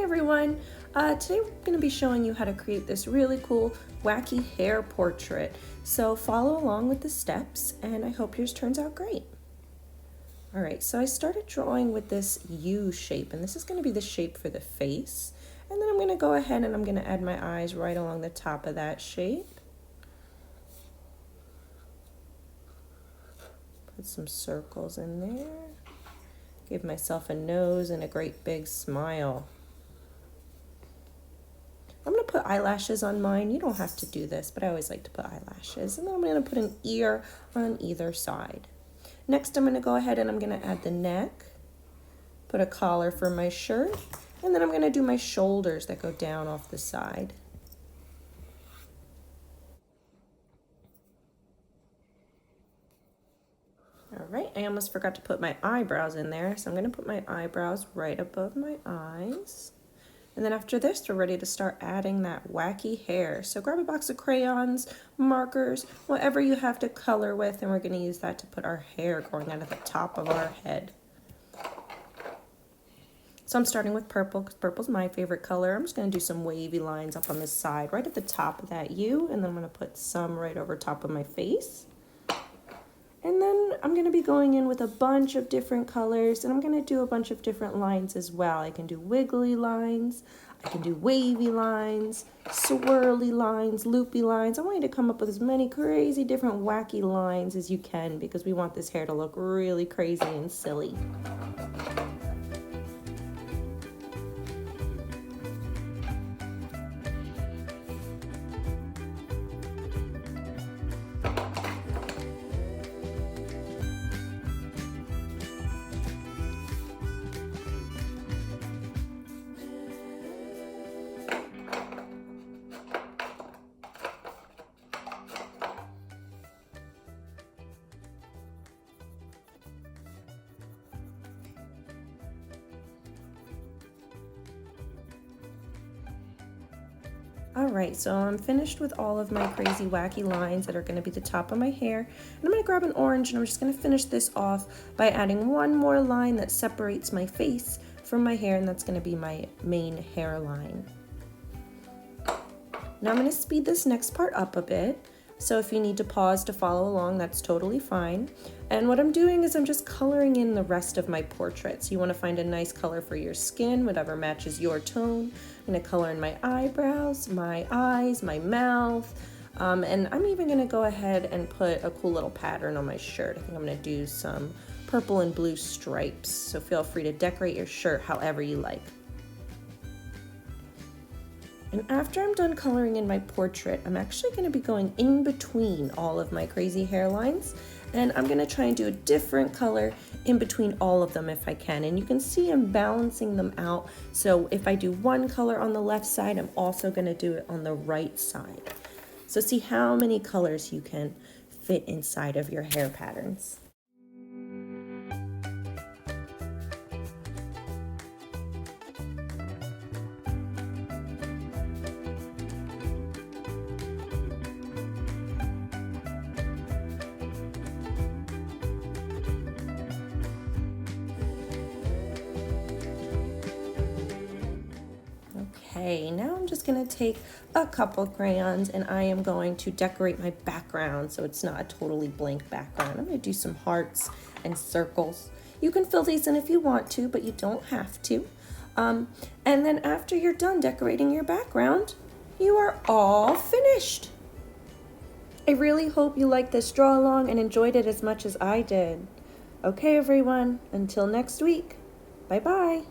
everyone, today we're going to be showing you how to create this really cool wacky hair portrait. So follow along with the steps and I hope yours turns out great. Alright, so I started drawing with this U shape, and this is going to be the shape for the face. And then I'm going to go ahead and I'm going to add my eyes right along the top of that shape. Put some circles in there. Give myself a nose and a great big smile. I'm going to put eyelashes on mine. You don't have to do this, but I always like to put eyelashes. And then I'm going to put an ear on either side. Next, I'm going to go ahead and I'm going to add the neck, put a collar for my shirt, and then I'm going to do my shoulders that go down off the side. Alright, I almost forgot to put my eyebrows in there, so I'm going to put my eyebrows right above my eyes. And then after this, we're ready to start adding that wacky hair. So grab a box of crayons, markers, whatever you have to color with, and we're going to use that to put our hair growing out of the top of our head. So I'm starting with purple, because purple's my favorite color. I'm just going to do some wavy lines up on the side, right at the top of that U, and then I'm going to put some right over top of my face. And then I'm going to be going in with a bunch of different colors, and I'm going to do a bunch of different lines as well. I can do wiggly lines, I can do wavy lines, swirly lines, loopy lines. I want you to come up with as many crazy different wacky lines as you can because we want this hair to look really crazy and silly. Alright, so I'm finished with all of my crazy wacky lines that are going to be the top of my hair. And I'm going to grab an orange and I'm just going to finish this off by adding one more line that separates my face from my hair, and that's going to be my main hairline. Now I'm going to speed this next part up a bit. So if you need to pause to follow along, that's totally fine. And what I'm doing is I'm just coloring in the rest of my portrait. So you want to find a nice color for your skin, whatever matches your tone. I'm going to color in my eyebrows, my eyes, my mouth, and I'm even going to go ahead and put a cool little pattern on my shirt. I think I'm going to do some purple and blue stripes. So feel free to decorate your shirt however you like. And after I'm done coloring in my portrait, I'm actually going to be going in between all of my crazy hairlines, and I'm going to try and do a different color in between all of them if I can. And you can see I'm balancing them out, so if I do one color on the left side, I'm also going to do it on the right side. So see how many colors you can fit inside of your hair patterns. Okay, now I'm just going to take a couple crayons and I am going to decorate my background so it's not a totally blank background. I'm going to do some hearts and circles. You can fill these in if you want to, but you don't have to. And then after you're done decorating your background, you are all finished. I really hope you liked this draw along and enjoyed it as much as I did. Okay, everyone, until next week. Bye-bye.